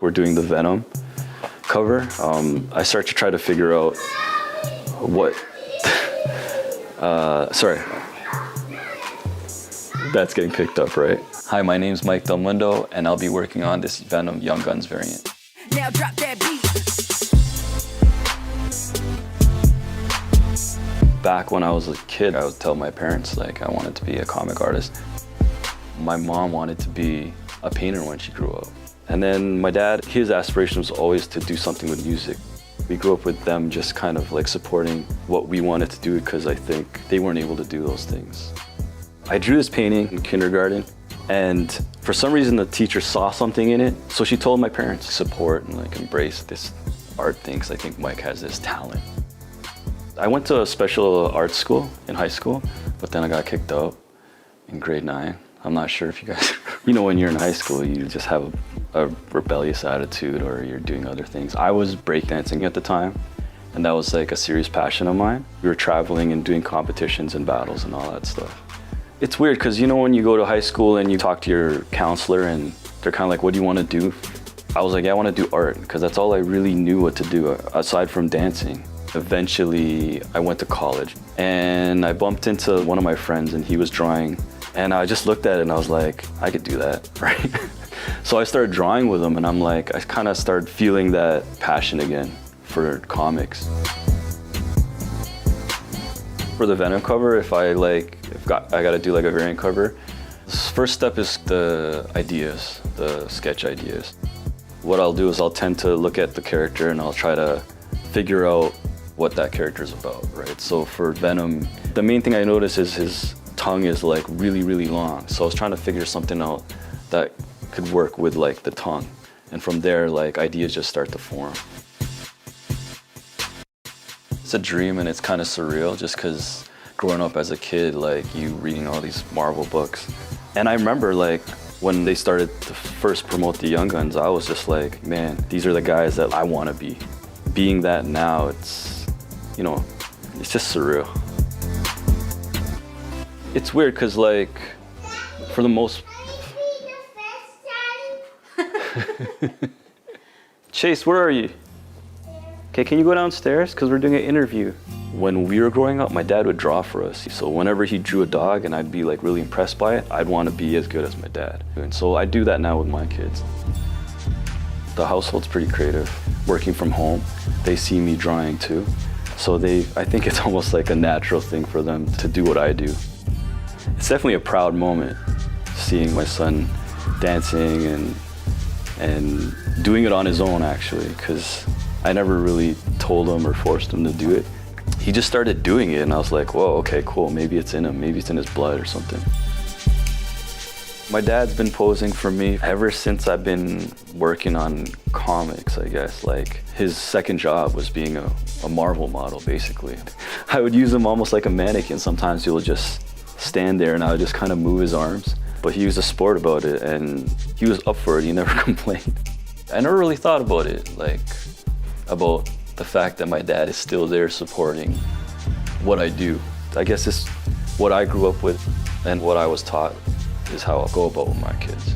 We're doing the Venom cover. I start to try to figure out what, sorry. That's getting picked up, right? Hi, my name's Mike Del Mundo, and I'll be working on this Venom Young Guns variant. Now drop that beat. Back when I was a kid, I would tell my parents, like, I wanted to be a comic artist. My mom wanted to be a painter when she grew up. And then my dad, his aspiration was always to do something with music. We grew up with them just kind of like supporting what we wanted to do because I think they weren't able to do those things. I drew this painting in kindergarten, and for some reason the teacher saw something in it, so she told my parents to support and like embrace this art thing because I think Mike has this talent. I went to a special art school in high school, but then I got kicked out in grade 9. I'm not sure if you guys, you know, when you're in high school, you just have a rebellious attitude or you're doing other things. I was breakdancing at the time, and that was like a serious passion of mine. We were traveling and doing competitions and battles and all that stuff. It's weird because, you know, when you go to high school and you talk to your counselor and they're kind of like, what do you want to do? I was like, yeah, I want to do art because that's all I really knew what to do aside from dancing. Eventually, I went to college and I bumped into one of my friends and he was drawing, and I just looked at it and I was like, I could do that, right? So I started drawing with him, and I'm like, I kind of started feeling that passion again for comics. For the Venom cover, if I gotta do like a variant cover, the first step is the ideas, the sketch ideas. What I'll do is I'll tend to look at the character and I'll try to figure out what that character is about, right? So for Venom, the main thing I noticed is his tongue is like really, really long. So I was trying to figure something out that could work with like the tongue. And from there, like ideas just start to form. It's a dream and it's kind of surreal just because growing up as a kid, like you reading all these Marvel books. And I remember like when they started to first promote the Young Guns, I was just like, man, these are the guys that I want to be. Being that now, it's, you know, it's just surreal. It's weird because like, for the most... Chase, where are you? Okay, can you go downstairs? Because we're doing an interview. When we were growing up, my dad would draw for us. So whenever he drew a dog and I'd be like really impressed by it, I'd want to be as good as my dad. And so I do that now with my kids. The household's pretty creative. Working from home, they see me drawing too. So I think it's almost like a natural thing for them to do what I do. It's definitely a proud moment, seeing my son dancing and doing it on his own actually, because I never really told him or forced him to do it. He just started doing it and I was like, whoa, okay, cool, maybe it's in him, maybe it's in his blood or something. My dad's been posing for me ever since I've been working on comics, I guess. Like, his second job was being a Marvel model, basically. I would use him almost like a mannequin. Sometimes he would just stand there and I would just kind of move his arms. But he was a sport about it and he was up for it, he never complained. I never really thought about it, like, about the fact that my dad is still there supporting what I do. I guess it's what I grew up with and what I was taught is how I'll go about with my kids.